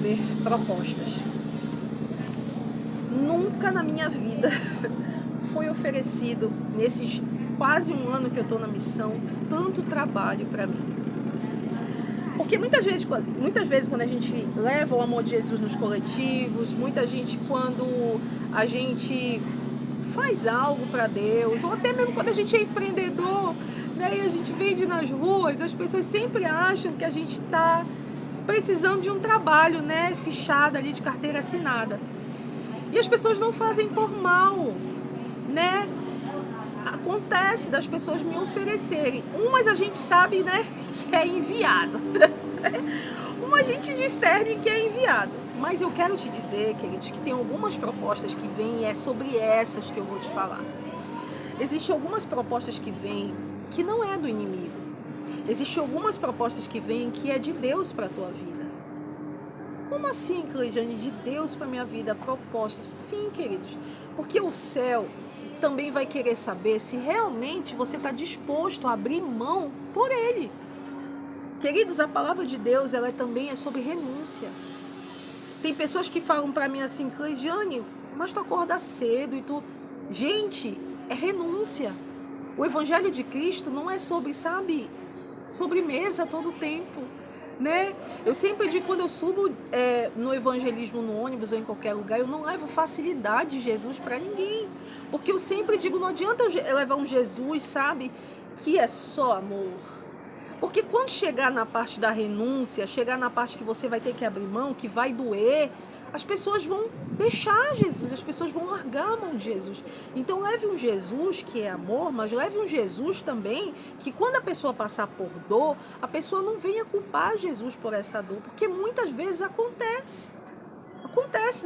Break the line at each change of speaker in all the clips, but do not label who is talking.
receber propostas. Nunca na minha vida foi oferecido, nesses quase um ano que eu estou na missão, tanto trabalho para mim. Porque muitas vezes quando a gente leva o amor de Jesus nos coletivos, muita gente quando a gente faz algo para Deus, ou até mesmo quando a gente é empreendedor, né, e a gente vende nas ruas, as pessoas sempre acham que a gente está precisando de um trabalho, né, fichado ali de carteira assinada. E as pessoas não fazem por mal, né? Acontece das pessoas me oferecerem. Umas a gente sabe, né, que é enviado. Uma a gente discerne que é enviado. Mas eu quero te dizer, queridos, que tem algumas propostas que vêm e é sobre essas que eu vou te falar. Existem algumas propostas que vêm que não é do inimigo. Existem algumas propostas que vêm que é de Deus para a tua vida. Como assim, Cleidiane, de Deus para minha vida? Propostas? Sim, queridos. Porque o céu também vai querer saber se realmente você está disposto a abrir mão por Ele. Queridos, a palavra de Deus, ela também é sobre renúncia. Tem pessoas que falam para mim assim, Cleidiane, mas tu acorda cedo e tu... Gente, é renúncia. O Evangelho de Cristo não é sobre, sabe, sobremesa todo o tempo, né? Eu sempre digo, quando eu subo no evangelismo, no ônibus ou em qualquer lugar, eu não levo facilidade de Jesus para ninguém. Porque eu sempre digo, não adianta eu levar um Jesus, sabe, que é só amor. Porque quando chegar na parte da renúncia, chegar na parte que você vai ter que abrir mão, que vai doer, as pessoas vão deixar Jesus, as pessoas vão largar a mão de Jesus. Então leve um Jesus que é amor, mas leve um Jesus também que quando a pessoa passar por dor, a pessoa não venha culpar Jesus por essa dor, porque muitas vezes acontece.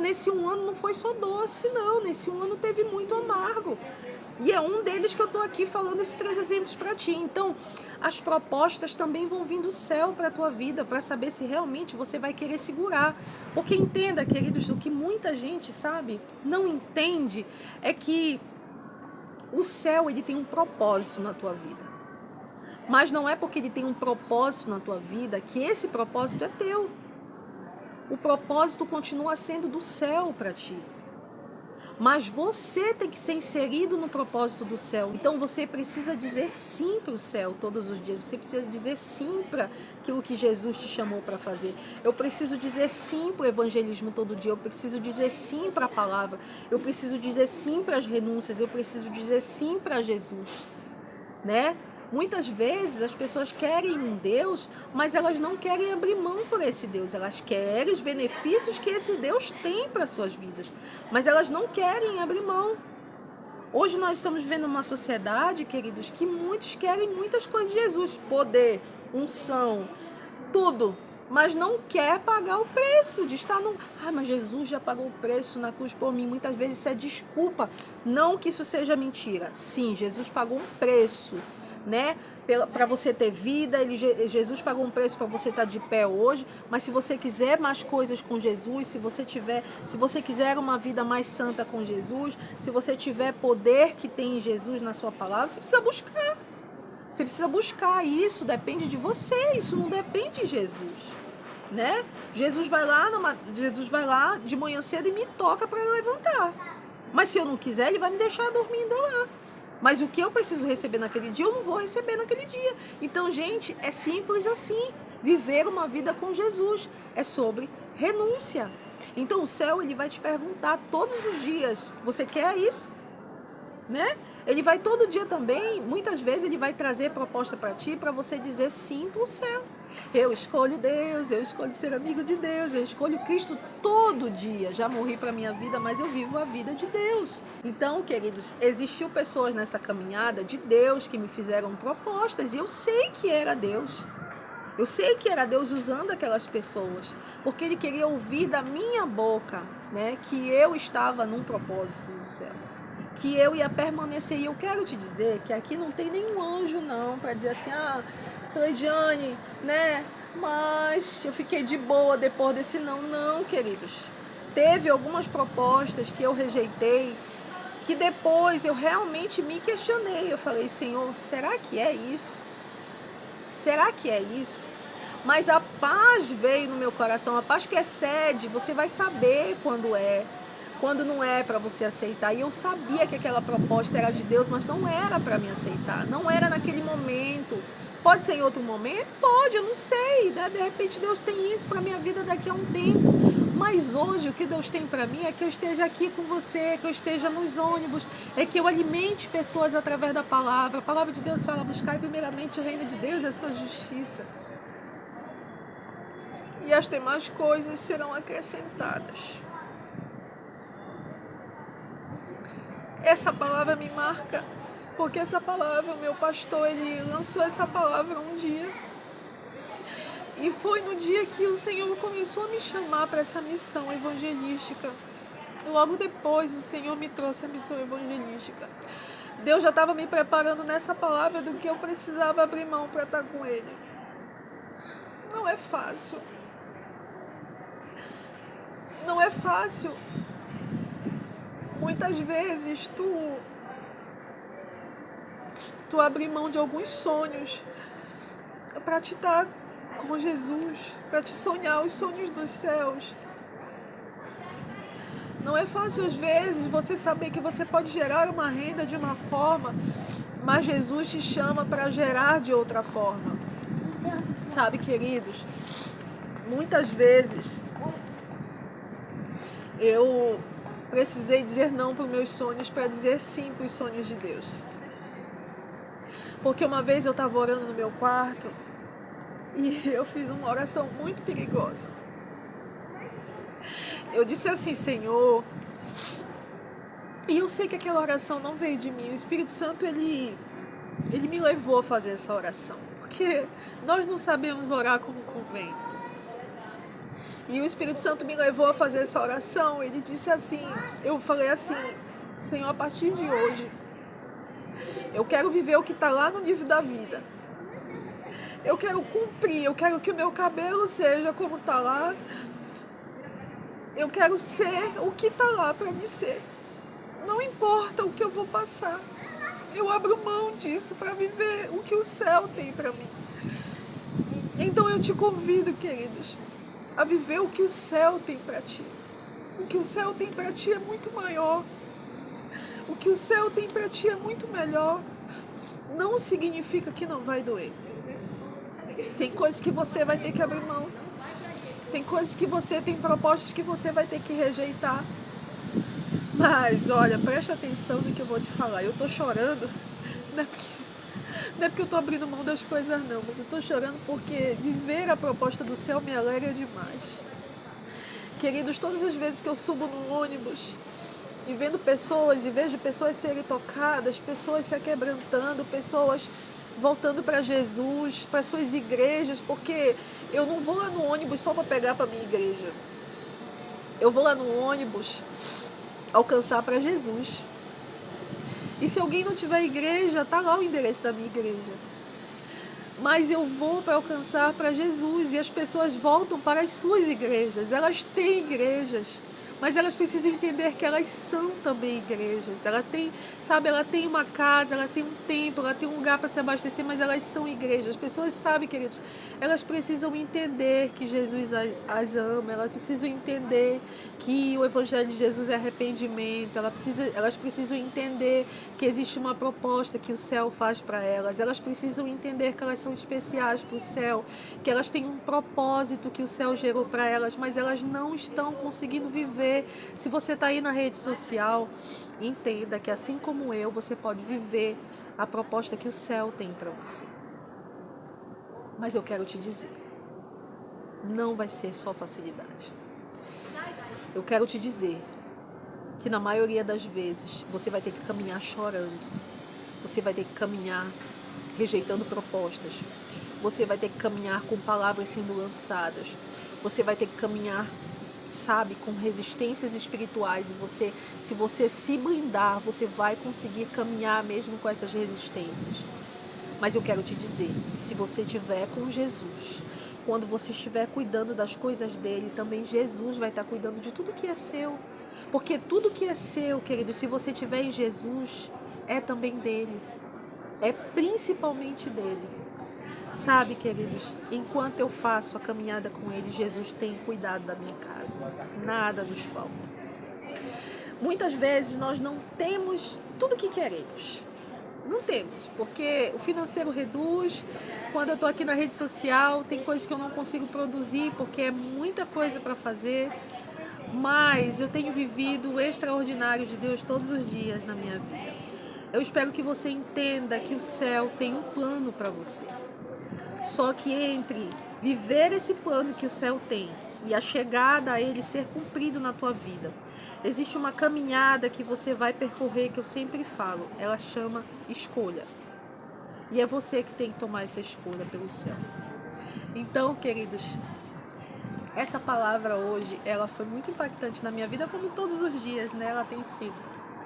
Nesse um ano não foi só doce, não, nesse um ano teve muito amargo. E é um deles que eu estou aqui falando esses 3 exemplos para ti. Então, as propostas também vão vir do céu para a tua vida, para saber se realmente você vai querer segurar. Porque entenda, queridos, o que muita gente, sabe, não entende é que o céu, ele tem um propósito na tua vida. Mas não é porque ele tem um propósito na tua vida que esse propósito é teu. O propósito continua sendo do céu para ti. Mas você tem que ser inserido no propósito do céu. Então você precisa dizer sim para o céu todos os dias. Você precisa dizer sim para aquilo que Jesus te chamou para fazer. Eu preciso dizer sim para o evangelismo todo dia. Eu preciso dizer sim para a palavra. Eu preciso dizer sim para as renúncias. Eu preciso dizer sim para Jesus, né? Muitas vezes as pessoas querem um Deus, mas elas não querem abrir mão por esse Deus. Elas querem os benefícios que esse Deus tem para suas vidas, mas elas não querem abrir mão. Hoje nós estamos vivendo uma sociedade, queridos, que muitos querem muitas coisas de Jesus. Poder, unção, tudo, mas não quer pagar o preço de estar no... mas Jesus já pagou o preço na cruz por mim. Muitas vezes isso é desculpa. Não que isso seja mentira. Sim, Jesus pagou um preço, né, para você ter vida. Jesus pagou um preço para você estar de pé hoje. Mas se você quiser mais coisas com Jesus, se você quiser uma vida mais santa com Jesus, se você tiver poder que tem em Jesus na sua palavra, você precisa buscar. Você precisa buscar. Isso depende de você. Isso não depende de Jesus, né? Jesus vai lá de manhã cedo e me toca para eu levantar. Mas se eu não quiser, ele vai me deixar dormindo lá. Mas o que eu preciso receber naquele dia, eu não vou receber naquele dia. Então, gente, é simples assim. Viver uma vida com Jesus é sobre renúncia. Então, o céu, ele vai te perguntar todos os dias, você quer isso? Né? Ele vai todo dia também, muitas vezes ele vai trazer proposta para ti, para você dizer sim para o céu. Eu escolho Deus, eu escolho ser amigo de Deus, eu escolho Cristo todo dia. Já morri para a minha vida, mas eu vivo a vida de Deus. Então, queridos, existiu pessoas nessa caminhada de Deus que me fizeram propostas e eu sei que era Deus. Eu sei que era Deus usando aquelas pessoas, porque Ele queria ouvir da minha boca, né, que eu estava num propósito do céu, que eu ia permanecer. E eu quero te dizer que aqui não tem nenhum anjo não para dizer assim, Cleidiane, né, mas eu fiquei de boa depois desse não, queridos. Teve algumas propostas que eu rejeitei, que depois eu realmente me questionei. Eu falei, Senhor, será que é isso? Será que é isso? Mas a paz veio no meu coração, a paz que excede, você vai saber quando não é para você aceitar. E eu sabia que aquela proposta era de Deus, mas não era para me aceitar, não era naquele momento. Pode ser em outro momento? Pode, eu não sei, né? De repente Deus tem isso para minha vida daqui a um tempo. Mas hoje o que Deus tem para mim é que eu esteja aqui com você, que eu esteja nos ônibus, é que eu alimente pessoas através da palavra. A palavra de Deus fala: buscar primeiramente o reino de Deus e a sua justiça, e as demais coisas serão acrescentadas. Essa palavra me marca, porque essa palavra, meu pastor, ele lançou essa palavra um dia. E foi no dia que o Senhor começou a me chamar para essa missão evangelística. Logo depois, o Senhor me trouxe a missão evangelística. Deus já estava me preparando nessa palavra do que eu precisava abrir mão para estar com Ele. Não é fácil. Não é fácil. Muitas vezes tu abrir mão de alguns sonhos para te estar com Jesus, para te sonhar os sonhos dos céus. Não é fácil às vezes você saber que você pode gerar uma renda de uma forma, mas Jesus te chama para gerar de outra forma. Sabe, queridos, muitas vezes eu precisei dizer não para os meus sonhos para dizer sim para os sonhos de Deus. Porque uma vez eu estava orando no meu quarto e eu fiz uma oração muito perigosa. Eu disse assim: Senhor, e eu sei que aquela oração não veio de mim. O Espírito Santo, ele me levou a fazer essa oração, porque nós não sabemos orar como convém. E o Espírito Santo me levou a fazer essa oração. Ele disse assim, eu falei assim: Senhor, a partir de hoje, eu quero viver o que está lá no livro da vida. Eu quero cumprir, eu quero que o meu cabelo seja como está lá. Eu quero ser o que está lá para me ser. Não importa o que eu vou passar. Eu abro mão disso para viver o que o céu tem para mim. Então eu te convido, queridos, a viver o que o céu tem para ti. O que o céu tem para ti é muito maior. O que o céu tem para ti é muito melhor. Não significa que não vai doer. Tem coisas que você vai ter que abrir mão. Tem coisas que tem propostas que você vai ter que rejeitar. Mas, olha, presta atenção no que eu vou te falar. Eu tô chorando, não é porque eu tô abrindo mão das coisas, não. Mas eu tô chorando porque viver a proposta do céu me alegra demais. Queridos, todas as vezes que eu subo no ônibus e vendo pessoas, e vejo pessoas serem tocadas, pessoas se quebrantando, pessoas voltando para Jesus, para suas igrejas, porque eu não vou lá no ônibus só para pegar para minha igreja. Eu vou lá no ônibus alcançar para Jesus. E se alguém não tiver igreja, tá lá o endereço da minha igreja. Mas eu vou para alcançar para Jesus, e as pessoas voltam para as suas igrejas. Elas têm igrejas, mas elas precisam entender que elas são também igrejas. Ela tem uma casa, ela tem um templo, ela tem um lugar para se abastecer, mas elas são igrejas. As pessoas sabem, queridos, elas precisam entender que Jesus as ama, elas precisam entender que o Evangelho de Jesus é arrependimento, elas precisam entender que existe uma proposta que o céu faz para elas, elas precisam entender que elas são especiais para o céu, que elas têm um propósito que o céu gerou para elas, mas elas não estão conseguindo viver. Se você está aí na rede social, entenda que assim como eu, você pode viver a proposta que o céu tem para você. Mas eu quero te dizer, não vai ser só facilidade. Eu quero te dizer que na maioria das vezes você vai ter que caminhar chorando. Você vai ter que caminhar rejeitando propostas. Você vai ter que caminhar com palavras sendo lançadas. Você vai ter que caminhar, sabe, com resistências espirituais. E se você se blindar, você vai conseguir caminhar mesmo com essas resistências. Mas eu quero te dizer, se você estiver com Jesus, quando você estiver cuidando das coisas dele, também Jesus vai estar cuidando de tudo que é seu. Porque tudo que é seu, querido, se você estiver em Jesus, é também dele. É principalmente dele. Sabe, queridos, enquanto eu faço a caminhada com Ele, Jesus tem cuidado da minha casa. Nada nos falta. Muitas vezes nós não temos tudo o que queremos. Não temos, porque o financeiro reduz. Quando eu estou aqui na rede social, tem coisas que eu não consigo produzir, porque é muita coisa para fazer. Mas eu tenho vivido o extraordinário de Deus todos os dias na minha vida. Eu espero que você entenda que o céu tem um plano para você. Só que entre viver esse plano que o céu tem e a chegada a ele ser cumprido na tua vida, existe uma caminhada que você vai percorrer, que eu sempre falo, ela chama escolha. E é você que tem que tomar essa escolha pelo céu. Então, queridos, essa palavra hoje, ela foi muito impactante na minha vida, como todos os dias, né? Ela tem sido.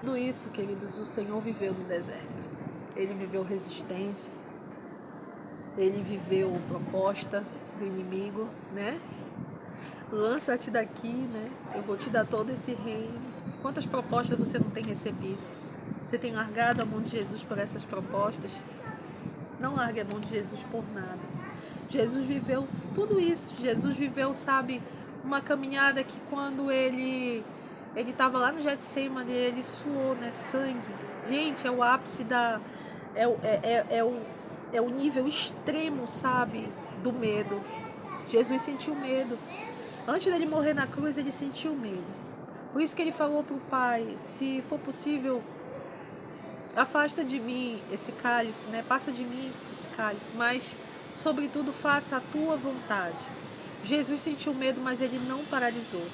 Tudo isso, queridos, o Senhor viveu no deserto. Ele viveu resistência. Ele viveu proposta do inimigo, né? Lança-te daqui, né? Eu vou te dar todo esse reino. Quantas propostas você não tem recebido? Você tem largado a mão de Jesus por essas propostas? Não largue a mão de Jesus por nada. Jesus viveu tudo isso. Jesus viveu, sabe, uma caminhada que quando ele estava lá no Getsemane, ele suou, né? Sangue. Gente, é o ápice da... É o nível extremo, sabe, do medo. Jesus sentiu medo. Antes dele morrer na cruz, ele sentiu medo. Por isso que ele falou para o Pai, se for possível, afasta de mim esse cálice, né? Passa de mim esse cálice, mas, sobretudo, faça a tua vontade. Jesus sentiu medo, mas ele não paralisou.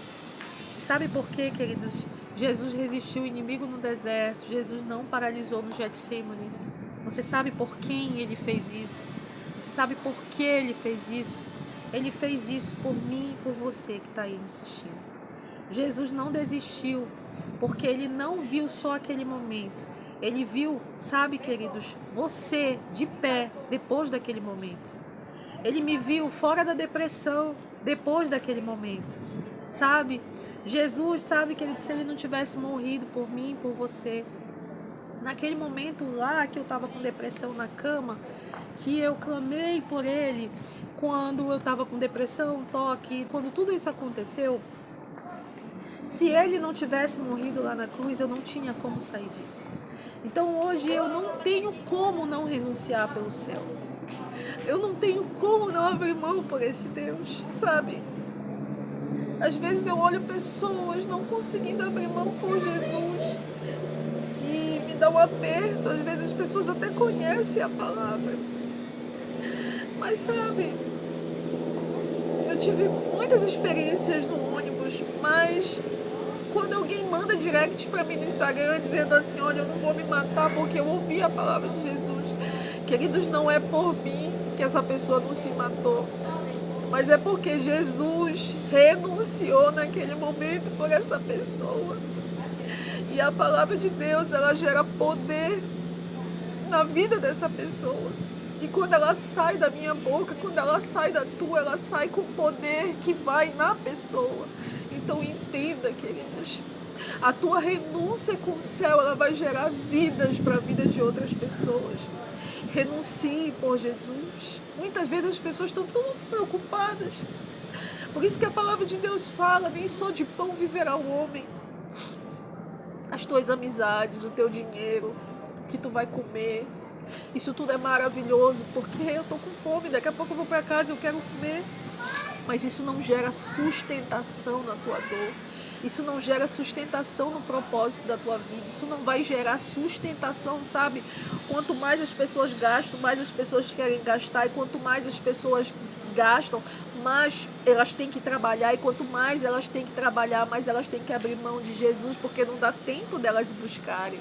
Sabe por quê, queridos? Jesus resistiu o inimigo no deserto. Jesus não paralisou no Getsemane. Você sabe por quem ele fez isso? Você sabe por que ele fez isso? Ele fez isso por mim e por você que está aí me assistindo. Jesus não desistiu, porque ele não viu só aquele momento. Ele viu, sabe, queridos, você de pé depois daquele momento. Ele me viu fora da depressão depois daquele momento. Sabe? Jesus sabe, querido, se ele não tivesse morrido por mim e por você, naquele momento lá que eu estava com depressão na cama, que eu clamei por ele, quando eu estava com depressão, toque, quando tudo isso aconteceu, se ele não tivesse morrido lá na cruz, eu não tinha como sair disso. Então hoje eu não tenho como não renunciar pelo céu. Eu não tenho como não abrir mão por esse Deus, sabe? Às vezes eu olho pessoas não conseguindo abrir mão por Jesus e me dá um aperto. Às vezes as pessoas até conhecem a palavra. Mas sabe, eu tive muitas experiências no ônibus, mas quando alguém manda direct pra mim no Instagram dizendo assim, olha, eu não vou me matar porque eu ouvi a palavra de Jesus. Queridos, não é por mim que essa pessoa não se matou, mas é porque Jesus renunciou naquele momento por essa pessoa. E a palavra de Deus, ela gera poder na vida dessa pessoa. E quando ela sai da minha boca, quando ela sai da tua, ela sai com poder que vai na pessoa. Então entenda, queridos, a tua renúncia com o céu, ela vai gerar vidas para a vida de outras pessoas. Renuncie por Jesus. Muitas vezes as pessoas estão tão preocupadas. Por isso que a palavra de Deus fala, nem só de pão viverá o homem. As tuas amizades, o teu dinheiro, o que tu vai comer, isso tudo é maravilhoso, porque eu tô com fome, daqui a pouco eu vou para casa e eu quero comer. Mas isso não gera sustentação na tua dor. Isso não gera sustentação no propósito da tua vida. Isso não vai gerar sustentação, sabe? Quanto mais as pessoas gastam, mais as pessoas querem gastar. E quanto mais as pessoas gastam, mais elas têm que trabalhar. E quanto mais elas têm que trabalhar, mais elas têm que abrir mão de Jesus, porque não dá tempo delas buscarem.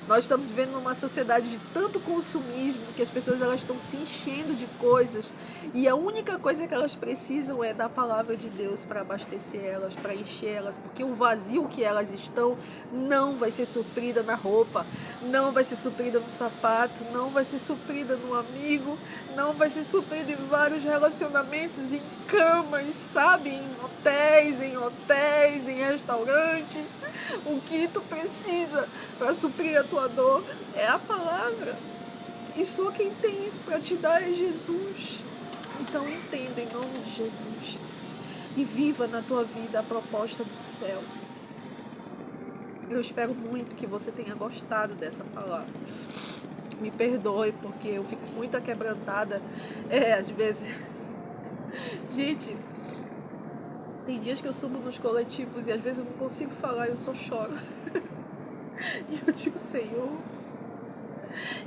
Nós estamos vivendo numa sociedade de tanto consumismo que as pessoas elas estão se enchendo de coisas e a única coisa que elas precisam é da palavra de Deus para abastecer elas, para encher elas, porque o vazio que elas estão não vai ser suprida na roupa, não vai ser suprida no sapato, não vai ser suprida no amigo, não vai ser suprida em vários relacionamentos, em camas, sabe, em hotéis, em restaurantes. O que tu precisa para suprir a tua dor é a palavra. E só quem tem isso para te dar é Jesus. Então entenda em nome de Jesus. E viva na tua vida a proposta do céu. Eu espero muito que você tenha gostado dessa palavra. Me perdoe, porque eu fico muito aquebrantada. Às vezes... Gente, tem dias que eu subo nos coletivos e às vezes eu não consigo falar, eu só choro. E eu digo, Senhor,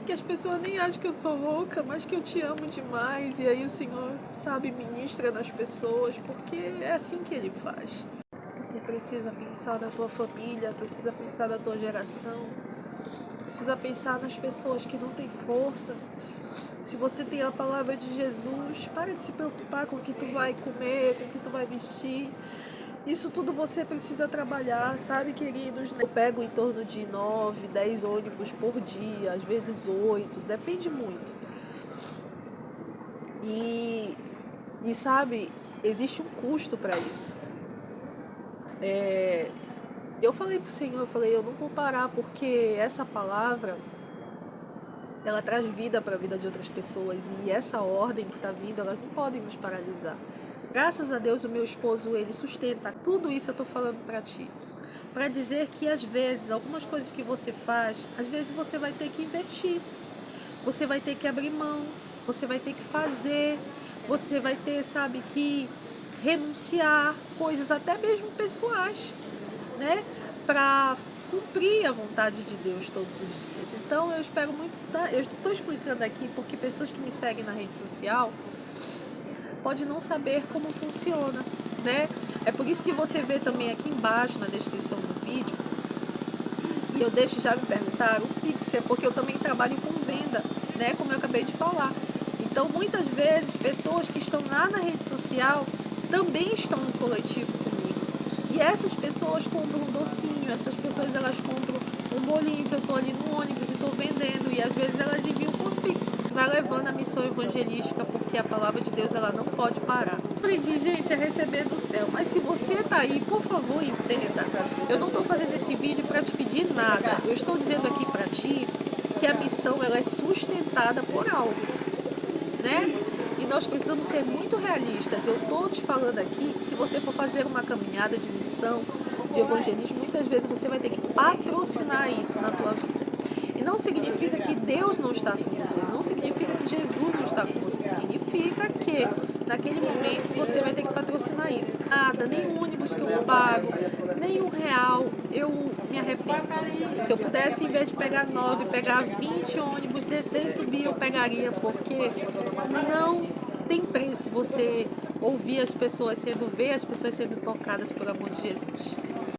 que as pessoas nem acham que eu sou louca, mas que eu te amo demais. E aí o Senhor, sabe, ministra nas pessoas, porque é assim que Ele faz. Você precisa pensar na tua família, precisa pensar na tua geração, precisa pensar nas pessoas que não têm força. Se você tem a palavra de Jesus, para de se preocupar com o que tu vai comer, com o que tu vai vestir. Isso tudo você precisa trabalhar, sabe, queridos? Eu pego em torno de 9, 10 ônibus por dia, às vezes 8, depende muito. E sabe, existe um custo para isso. Eu falei pro Senhor, eu não vou parar, porque essa palavra, ela traz vida para a vida de outras pessoas, e essa ordem que está vindo, elas não podem nos paralisar. Graças a Deus, o meu esposo, ele sustenta tudo isso. Eu estou falando para ti, para dizer que às vezes, algumas coisas que você faz, às vezes você vai ter que investir, você vai ter que abrir mão, você vai ter que fazer, você vai ter, sabe, que renunciar coisas até mesmo pessoais, né, para cumprir a vontade de Deus todos os dias. Então eu espero muito, eu estou explicando aqui porque pessoas que me seguem na rede social pode não saber como funciona, né? É por isso que você vê também aqui embaixo na descrição do vídeo, e eu deixo já me perguntar, o Pix, porque eu também trabalho com venda, né? Como eu acabei de falar. Então muitas vezes pessoas que estão lá na rede social também estão no coletivo comigo. E essas pessoas compram um docinho, essas pessoas elas compram um bolinho que eu estou ali no ônibus e estou vendendo, e às vezes elas enviam por Pix. Vai levando a missão evangelística, porque a palavra de Deus ela não pode parar. Aprendi, gente, a receber do céu. Mas se você está aí, por favor, entenda. Eu não estou fazendo esse vídeo para te pedir nada. Eu estou dizendo aqui para ti que a missão ela é sustentada por algo, né? E nós precisamos ser muito realistas. Eu estou te falando aqui que se você for fazer uma caminhada de missão, de evangelismo, muitas vezes você vai ter que patrocinar isso na tua vida. E não significa que Deus não está com você, não significa que Jesus não está com você, significa que naquele momento você vai ter que patrocinar isso. Nada, nem um ônibus que eu pago, nem R$1, eu me arrependo. Se eu pudesse, em vez de pegar 9, pegar 20 ônibus, descer e subir, eu pegaria, porque não tem preço você ouvir as pessoas ver as pessoas sendo tocadas pelo amor de Jesus.